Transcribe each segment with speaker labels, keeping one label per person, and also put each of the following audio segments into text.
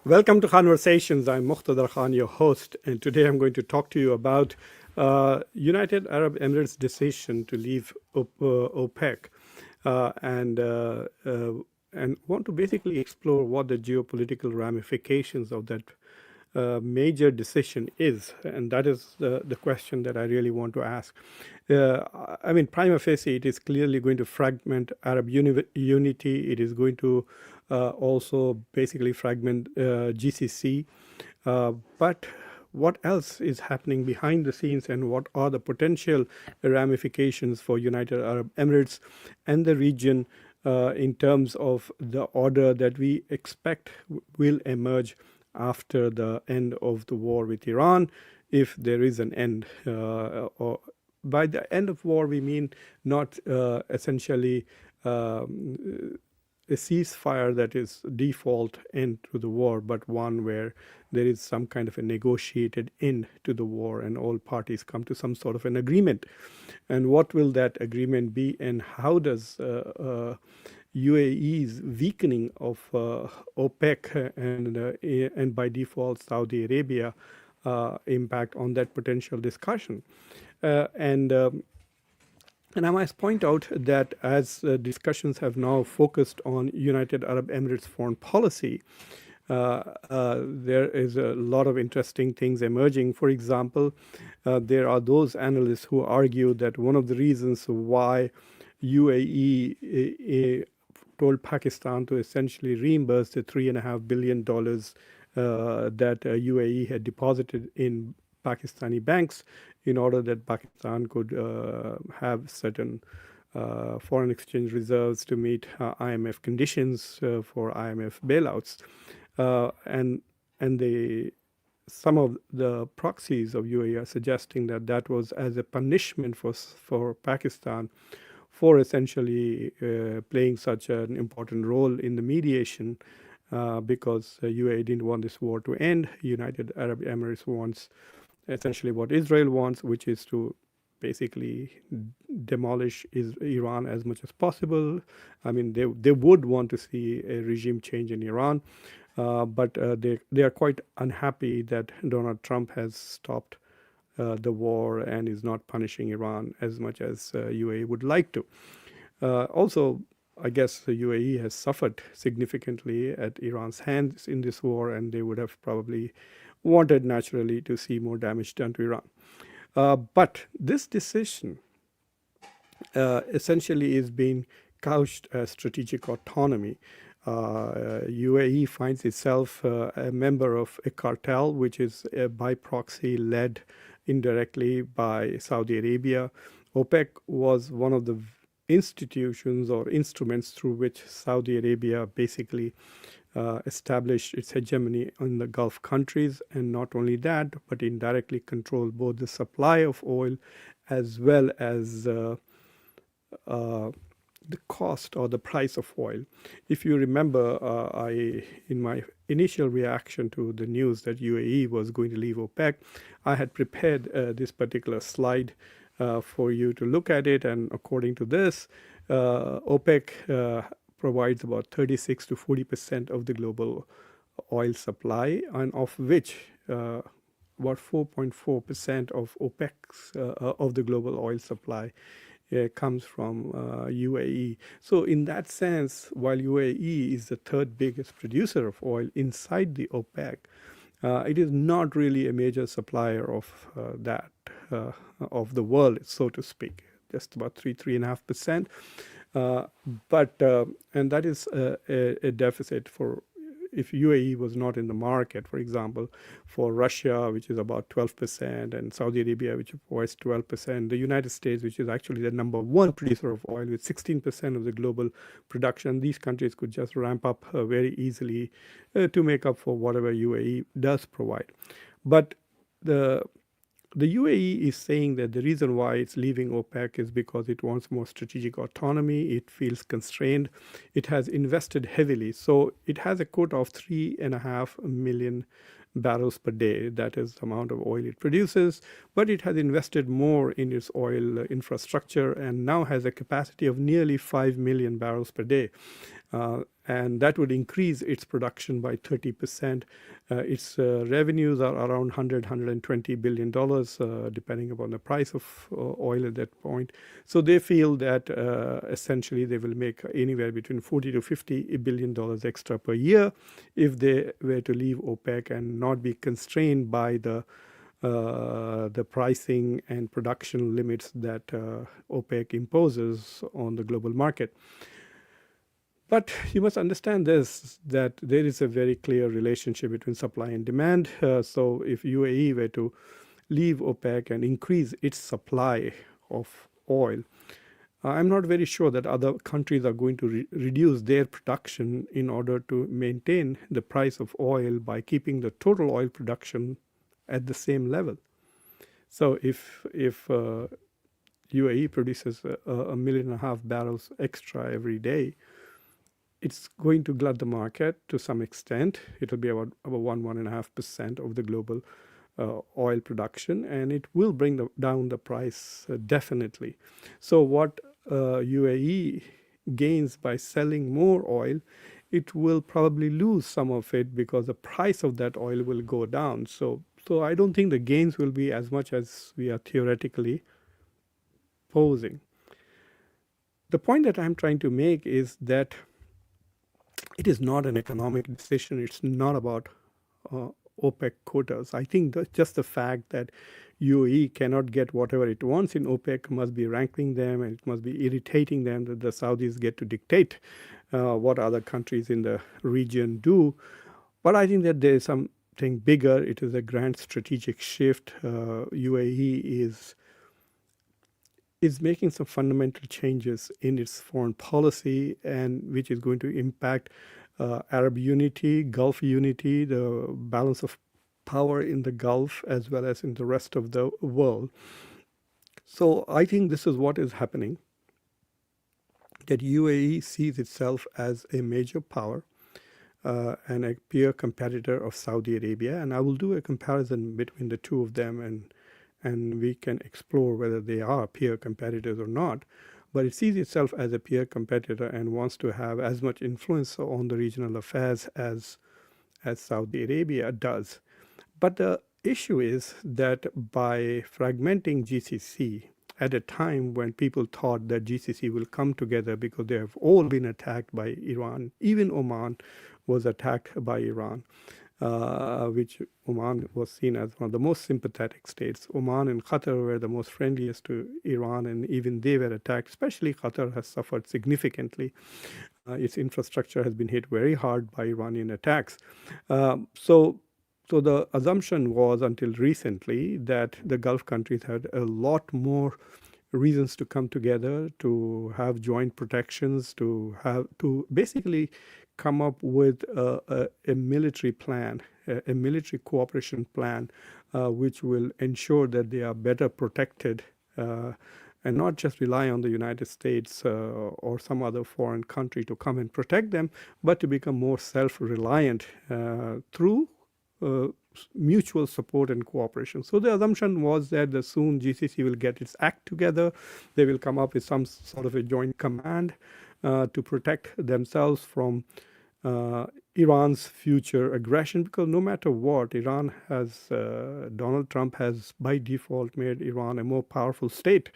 Speaker 1: Welcome to Conversations. I'm Muqtadar Khan, your host, and today I'm going to talk to you about United Arab Emirates' decision to leave OPEC, and want to basically explore what the geopolitical ramifications of that major decision is, and that is the question that I really want to ask. I mean, prima facie, it is clearly going to fragment Arab unity. It is going to also basically fragment GCC. But what else is happening behind the scenes, and what are the potential ramifications for United Arab Emirates and the region in terms of the order that we expect will emerge after the end of the war with Iran, if there is an end. Or by the end of war, we mean not essentially a ceasefire that is default end to the war, but one where there is some kind of a negotiated end to the war and all parties come to some sort of an agreement. And what will that agreement be, and how does UAE's weakening of OPEC and by default Saudi Arabia impact on that potential discussion? And I must point out that as discussions have now focused on United Arab Emirates foreign policy, there is a lot of interesting things emerging. For example, there are those analysts who argue that one of the reasons why UAE told Pakistan to essentially reimburse the $3.5 billion that UAE had deposited in Pakistani banks in order that Pakistan could have certain foreign exchange reserves to meet IMF conditions for IMF bailouts. Some of the proxies of UAE are suggesting that that was as a punishment for Pakistan for essentially playing such an important role in the mediation, because UAE didn't want this war to end. United Arab Emirates wants essentially what Israel wants, which is to basically demolish Iran as much as possible. I mean, they would want to see a regime change in Iran, but they are quite unhappy that Donald Trump has stopped the war and is not punishing Iran as much as UAE would like to. Also, I guess the UAE has suffered significantly at Iran's hands in this war, and they would have probably wanted naturally to see more damage done to Iran. But this decision essentially is being couched as strategic autonomy. UAE finds itself a member of a cartel, which is by proxy led indirectly by Saudi Arabia. OPEC was one of the institutions or instruments through which Saudi Arabia basically established its hegemony in the Gulf countries, and not only that, but indirectly controlled both the supply of oil as well as the cost or the price of oil. If you remember, in my initial reaction to the news that UAE was going to leave OPEC, I had prepared this particular slide for you to look at it. And according to this, OPEC provides about 36 to 40% of the global oil supply, and of which about 4.4% of OPEC's of the global oil supply comes from UAE. So in that sense, while UAE is the third biggest producer of oil inside the OPEC, it is not really a major supplier of that of the world, so to speak, just about 3.5%. And that is a deficit for, if UAE was not in the market, for example, for Russia, which is about 12%, and Saudi Arabia, which provides 12%, the United States, which is actually the number one producer of oil with 16% of the global production, these countries could just ramp up very easily to make up for whatever UAE does provide. But the UAE is saying that the reason why it's leaving OPEC is because it wants more strategic autonomy. It feels constrained. It has invested heavily. So it has a quota of 3.5 million barrels per day. That is the amount of oil it produces. But it has invested more in its oil infrastructure and now has a capacity of nearly 5 million barrels per day. and that would increase its production by 30%. Its revenues are around $120 billion, depending upon the price of oil at that point. So they feel that essentially they will make anywhere between $40 to $50 billion extra per year if they were to leave OPEC and not be constrained by the pricing and production limits that OPEC imposes on the global market. But you must understand this, that there is a very clear relationship between supply and demand. So if UAE were to leave OPEC and increase its supply of oil, I'm not very sure that other countries are going to reduce their production in order to maintain the price of oil by keeping the total oil production at the same level. So if UAE produces a million and a half barrels extra every day, it's going to glut the market to some extent. It'll be about 1.5% of the global oil production, and it will bring down the price definitely. So what UAE gains by selling more oil, it will probably lose some of it because the price of that oil will go down. So I don't think the gains will be as much as we are theoretically posing. The point that I'm trying to make is that it is not an economic decision. It's not about OPEC quotas. I think that just the fact that UAE cannot get whatever it wants in OPEC must be rankling them, and it must be irritating them that the Saudis get to dictate what other countries in the region do. But I think that there is something bigger. It is a grand strategic shift. UAE is making some fundamental changes in its foreign policy, and which is going to impact Arab unity, Gulf unity, the balance of power in the Gulf as well as in the rest of the world. So I think this is what is happening, that UAE sees itself as a major power and a peer competitor of Saudi Arabia. And I will do a comparison between the two of them, and we can explore whether they are peer competitors or not. But it sees itself as a peer competitor and wants to have as much influence on the regional affairs as Saudi Arabia does. But the issue is that by fragmenting GCC at a time when people thought that GCC will come together because they have all been attacked by Iran, even Oman was attacked by Iran. Which Oman was seen as one of the most sympathetic states. Oman and Qatar were the most friendliest to Iran, and even they were attacked. Especially Qatar has suffered significantly. Its infrastructure has been hit very hard by Iranian attacks. So the assumption was until recently that the Gulf countries had a lot more reasons to come together, to have joint protections, to basically come up with a military plan, a military cooperation plan, which will ensure that they are better protected and not just rely on the United States or some other foreign country to come and protect them, but to become more self-reliant through mutual support and cooperation. So the assumption was that soon GCC will get its act together. They will come up with some sort of a joint command to protect themselves from Iran's future aggression, because no matter what, Donald Trump has by default made Iran a more powerful state.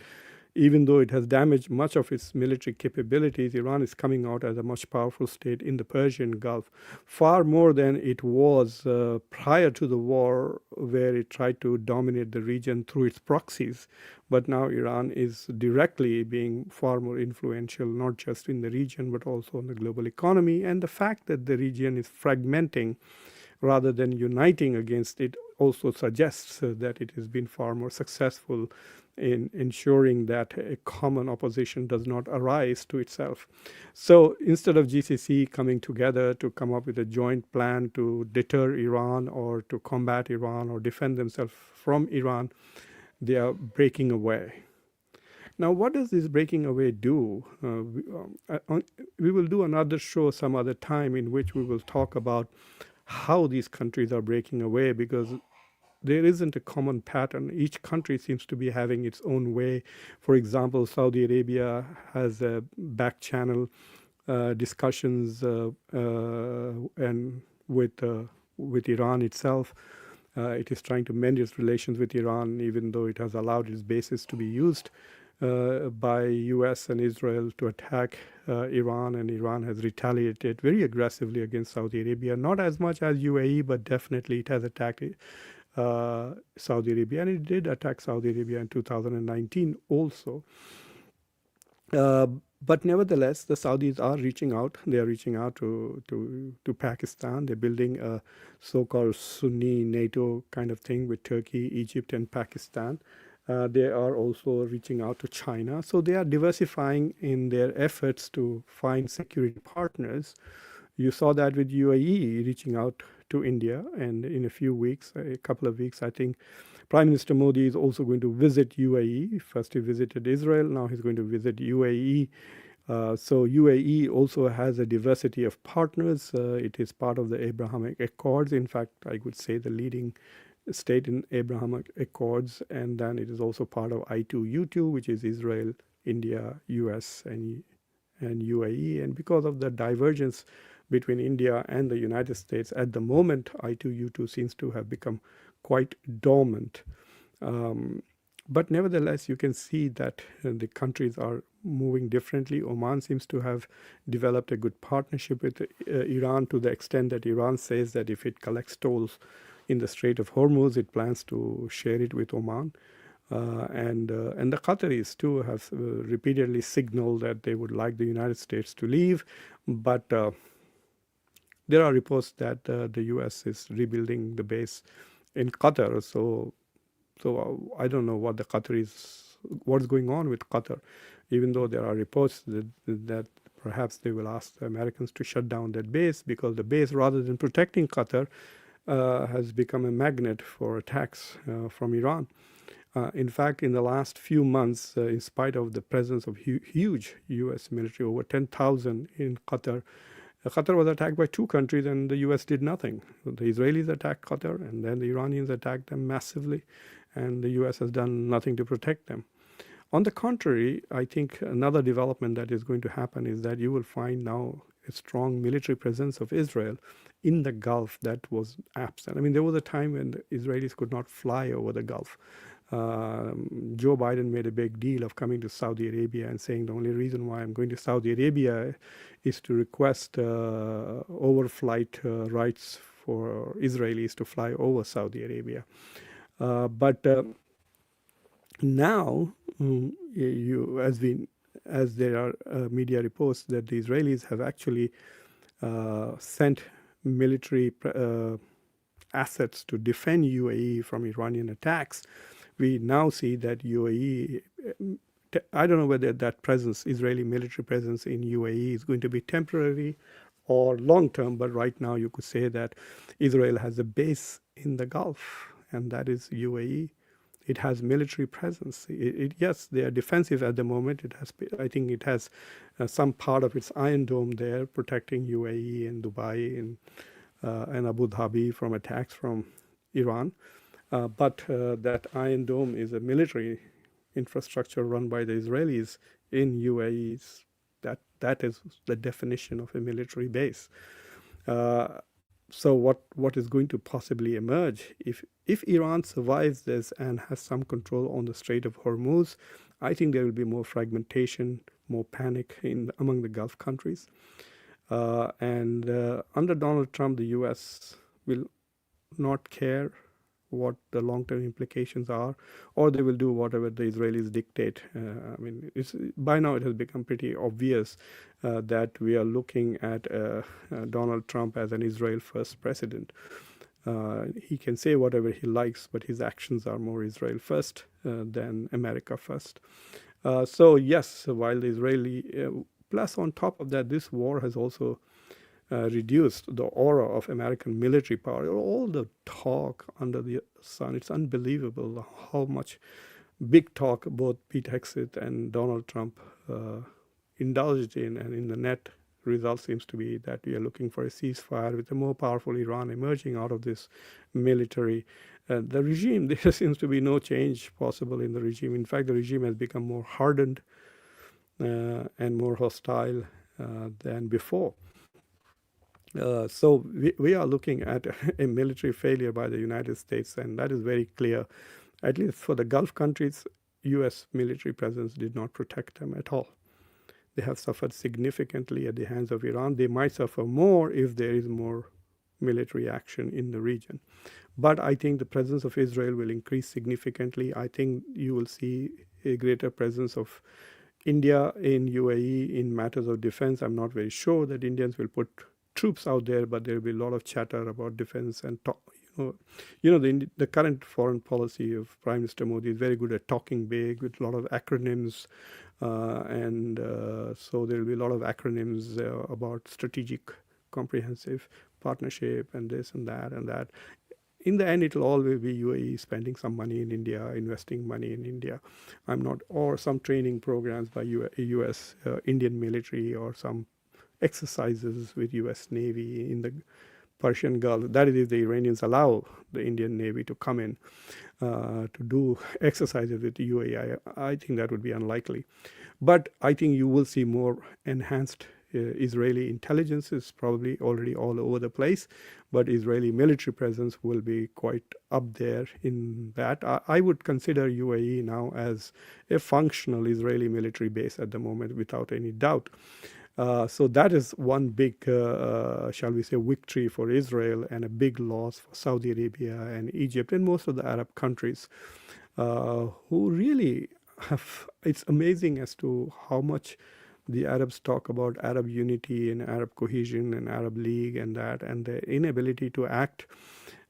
Speaker 1: Even though it has damaged much of its military capabilities, Iran is coming out as a much powerful state in the Persian Gulf, far more than it was prior to the war, where it tried to dominate the region through its proxies. But now Iran is directly being far more influential, not just in the region, but also in the global economy. And the fact that the region is fragmenting rather than uniting against it also suggests that it has been far more successful in ensuring that a common opposition does not arise to itself. So instead of GCC coming together to come up with a joint plan to deter Iran or to combat Iran or defend themselves from Iran, they are breaking away. Now, what does this breaking away do? We will do another show some other time in which we will talk about how these countries are breaking away, because there isn't a common pattern. Each country seems to be having its own way. For example, Saudi Arabia has a back channel discussions and with Iran itself. It is trying to mend its relations with Iran, even though it has allowed its bases to be used by U.S. and Israel to attack Iran, and Iran has retaliated very aggressively against Saudi Arabia. Not as much as UAE, but definitely it has attacked Saudi Arabia, and it did attack Saudi Arabia in 2019 also. But nevertheless, the Saudis are reaching out. They are reaching out to Pakistan. They're building a so-called Sunni NATO kind of thing with Turkey, Egypt, and Pakistan. They are also reaching out to China. So they are diversifying in their efforts to find security partners. You saw that with UAE reaching out to India, and in a few weeks, a couple of weeks, I think, Prime Minister Modi is also going to visit UAE. First he visited Israel, now he's going to visit UAE. So UAE also has a diversity of partners. It is part of the Abrahamic Accords. In fact, I would say the leading state in Abrahamic Accords. And then it is also part of I2U2, which is Israel, India, US, and UAE. And because of the divergence between India and the United States, at the moment, I2U2 seems to have become quite dormant. But nevertheless, you can see that the countries are moving differently. Oman seems to have developed a good partnership with Iran, to the extent that Iran says that if it collects tolls in the Strait of Hormuz, it plans to share it with Oman. And the Qataris too have repeatedly signaled that they would like the United States to leave, but there are reports that the U.S. is rebuilding the base in Qatar. So I don't know what the what's going on with Qatar, even though there are reports that perhaps they will ask the Americans to shut down that base, because the base, rather than protecting Qatar, has become a magnet for attacks from Iran. In fact, in the last few months, in spite of the presence of huge U.S. military, over 10,000 in Qatar, Qatar was attacked by two countries and the U.S. did nothing. The Israelis attacked Qatar, and then the Iranians attacked them massively, and the U.S. has done nothing to protect them. On the contrary, I think another development that is going to happen is that you will find now a strong military presence of Israel in the Gulf that was absent. I mean, there was a time when the Israelis could not fly over the Gulf. Joe Biden made a big deal of coming to Saudi Arabia and saying the only reason why I'm going to Saudi Arabia is to request overflight rights for Israelis to fly over Saudi Arabia. But now, as there are media reports that the Israelis have actually sent military assets to defend UAE from Iranian attacks, we now see that UAE, I don't know whether that presence, Israeli military presence in UAE, is going to be temporary or long-term, but right now you could say that Israel has a base in the Gulf, and that is UAE. It has military presence. Yes, they are defensive at the moment. I think it has some part of its Iron Dome there protecting UAE and Dubai and Abu Dhabi from attacks from Iran. But that Iron Dome is a military infrastructure run by the Israelis in UAE. That is the definition of a military base. So what is going to possibly emerge if Iran survives this and has some control on the Strait of Hormuz? I think there will be more fragmentation, more panic among the Gulf countries. And under Donald Trump, the U.S. will not care what the long-term implications are, or they will do whatever the Israelis dictate. I mean, by now it has become pretty obvious that we are looking at Donald Trump as an Israel-first president. He can say whatever he likes, but his actions are more Israel-first than America-first. So yes, while the Israeli, plus on top of that, this war has also reduced the aura of American military power. All the talk under the sun, it's unbelievable how much big talk both Pete Hegseth and Donald Trump indulged in, and in the net result seems to be that we are looking for a ceasefire with a more powerful Iran emerging out of this military. The regime, there seems to be no change possible in the regime. In fact, the regime has become more hardened and more hostile than before. So we are looking at a military failure by the United States, and that is very clear. At least for the Gulf countries, U.S. military presence did not protect them at all. They have suffered significantly at the hands of Iran. They might suffer more if there is more military action in the region. But I think the presence of Israel will increase significantly. I think you will see a greater presence of India in UAE in matters of defense. I'm not very sure that Indians will put troops out there, but there will be a lot of chatter about defense and talk. The current foreign policy of Prime Minister Modi is very good at talking big with a lot of acronyms, and so there will be a lot of acronyms about strategic, comprehensive partnership and this and that and that. In the end, it will always be UAE spending some money in India, investing money in India. Or some training programs by US, Indian military, or some exercises with US Navy in the Persian Gulf. That is if the Iranians allow the Indian Navy to come in to do exercises with the UAE. I think that would be unlikely. But I think you will see more enhanced Israeli intelligence is probably already all over the place, but Israeli military presence will be quite up there in that. I would consider UAE now as a functional Israeli military base at the moment, without any doubt. So that is one big, shall we say, victory for Israel, and a big loss for Saudi Arabia and Egypt and most of the Arab countries, who really have. It's amazing as to how much the Arabs talk about Arab unity and Arab cohesion and Arab League and that, and their inability to act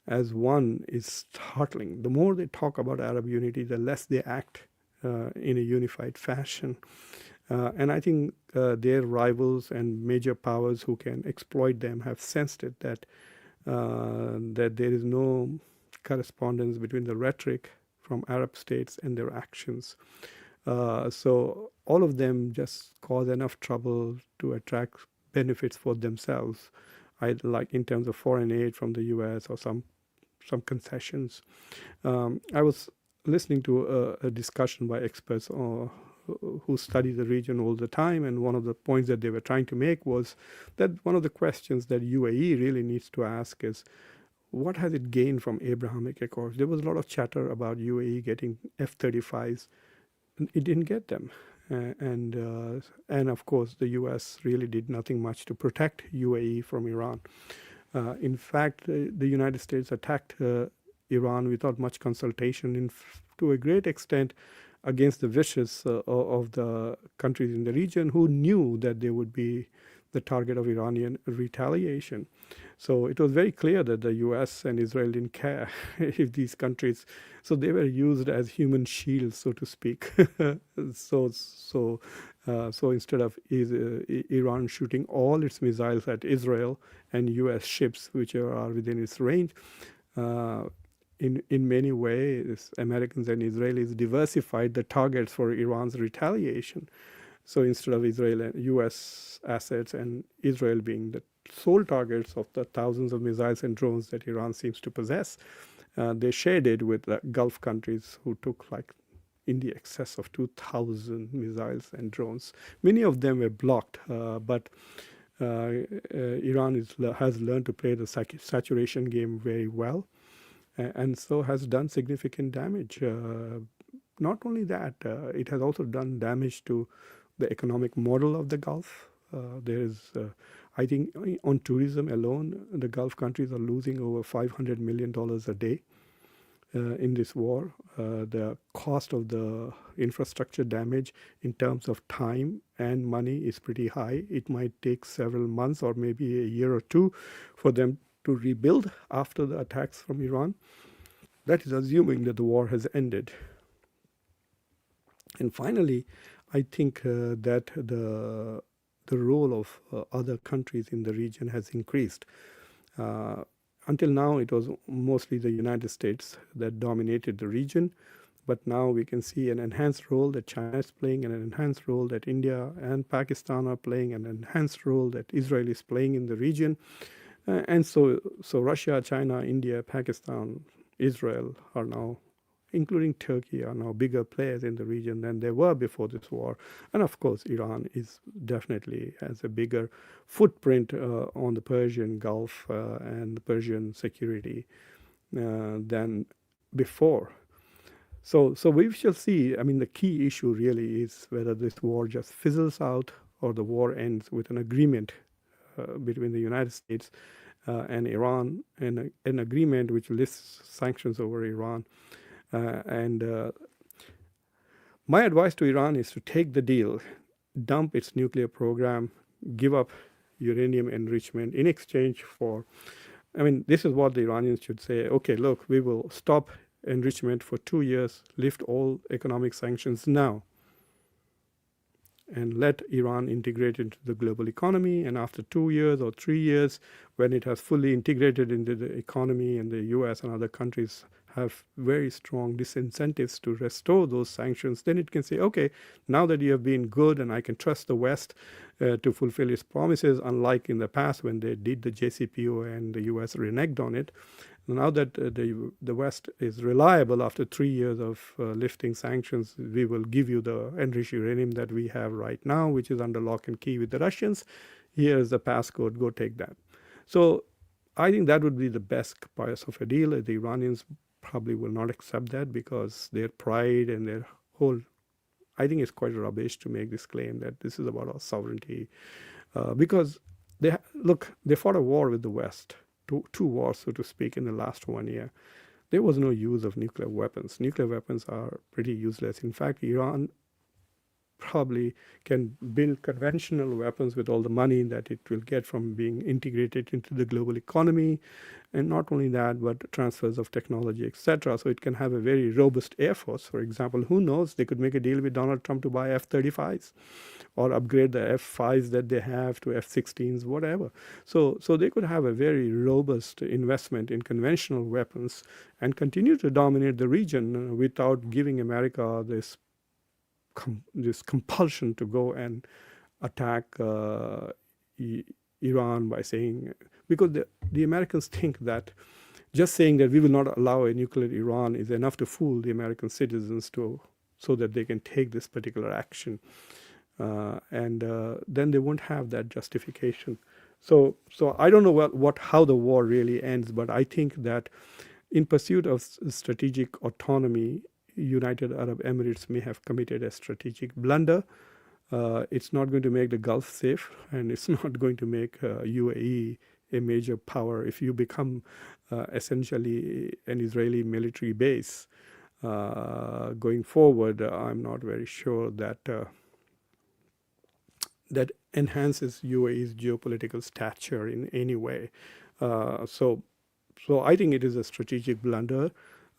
Speaker 1: as one is startling. The more they talk about Arab unity, the less they act in a unified fashion. And I think their rivals and major powers who can exploit them have sensed it, that there is no correspondence between the rhetoric from Arab states and their actions. So all of them just cause enough trouble to attract benefits for themselves, either like in terms of foreign aid from the US or some concessions. I was listening to a discussion by experts who study the region all the time, and one of the points that they were trying to make was that one of the questions that UAE really needs to ask is, what has it gained from Abrahamic Accords? There was a lot of chatter about UAE getting F-35s. It didn't get them. And of course, the US really did nothing much to protect UAE from Iran. In fact, the United States attacked Iran without much consultation, to a great extent against the wishes of the countries in the region, who knew that they would be the target of Iranian retaliation. So it was very clear that the US and Israel didn't care if these countries, so they were used as human shields, so to speak. So instead of Iran shooting all its missiles at Israel and US ships which are within its range, in many ways, Americans and Israelis diversified the targets for Iran's retaliation. So instead of Israel and US assets and Israel being the sole targets of the thousands of missiles and drones that Iran seems to possess, they shared it with the Gulf countries, who took like in the excess of 2,000 missiles and drones. Many of them were blocked, but Iran has learned to play the saturation game very well, and so has done significant damage. Not only that, it has also done damage to the economic model of the Gulf. There is, I think, on tourism alone, the Gulf countries are losing over $500 million a day in this war. The cost of the infrastructure damage in terms of time and money is pretty high. It might take several months or maybe a year or two for them to rebuild after the attacks from Iran. That is assuming that the war has ended. And finally, I think that the role of other countries in the region has increased. Until now, it was mostly the United States that dominated the region, but now we can see an enhanced role that China is playing, and an enhanced role that India and Pakistan are playing, an enhanced role that Israel is playing in the region. And so Russia, China, India, Pakistan, Israel are now including Turkey, are now bigger players in the region than they were before this war. And of course, Iran is definitely has a bigger footprint on the Persian Gulf and the Persian security than before. So we shall see. I mean, the key issue really is whether this war just fizzles out or the war ends with an agreement between the United States and Iran, and an agreement which lists sanctions over Iran. And my advice to Iran is to take the deal, dump its nuclear program, give up uranium enrichment in exchange for, I mean, this is what the Iranians should say. Okay, look, we will stop enrichment for 2 years, lift all economic sanctions now, and let Iran integrate into the global economy. And after 2 years or 3 years, when it has fully integrated into the economy and the US and other countries have very strong disincentives to restore those sanctions, then it can say, okay, now that you have been good and I can trust the West to fulfill its promises, unlike in the past when they did the JCPOA and the US reneged on it. Now that the West is reliable after 3 years of lifting sanctions, we will give you the enriched uranium that we have right now, which is under lock and key with the Russians. Here's the passcode, go take that. So I think that would be the best price of a deal. The Iranians probably will not accept that because their pride and their whole, I think it's quite rubbish to make this claim that this is about our sovereignty. Because they fought a war with the West. Two wars, so to speak, in the last 1 year. There was no use of nuclear weapons. Nuclear weapons are pretty useless. In fact, Iran probably can build conventional weapons with all the money that it will get from being integrated into the global economy. And not only that, but transfers of technology, etc. So it can have a very robust air force. For example, who knows, they could make a deal with Donald Trump to buy F-35s or upgrade the F-5s that they have to F-16s, whatever. So they could have a very robust investment in conventional weapons and continue to dominate the region without giving America this compulsion to go and attack Iran by saying, because the Americans think that just saying that we will not allow a nuclear Iran is enough to fool the American citizens so that they can take this particular action. And then they won't have that justification. So I don't know how the war really ends, but I think that in pursuit of strategic autonomy, United Arab Emirates may have committed a strategic blunder. It's not going to make the Gulf safe, and it's not going to make UAE a major power. If you become essentially an Israeli military base going forward, I'm not very sure that that enhances UAE's geopolitical stature in any way. So I think it is a strategic blunder,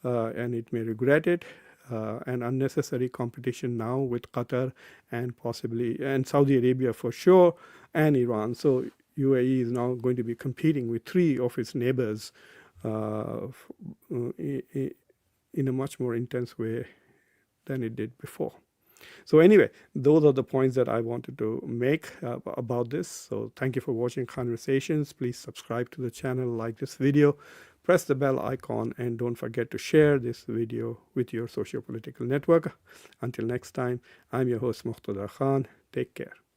Speaker 1: and it may regret it. And unnecessary competition now with Qatar and possibly Saudi Arabia for sure, and Iran. So UAE is now going to be competing with 3 of its neighbors in a much more intense way than it did before. So anyway, those are the points that I wanted to make about this. So thank you for watching Conversations. Please subscribe to the channel, like this video, press the bell icon, and don't forget to share this video with your socio-political network. Until next time, I'm your host Muqtada Khan. Take care.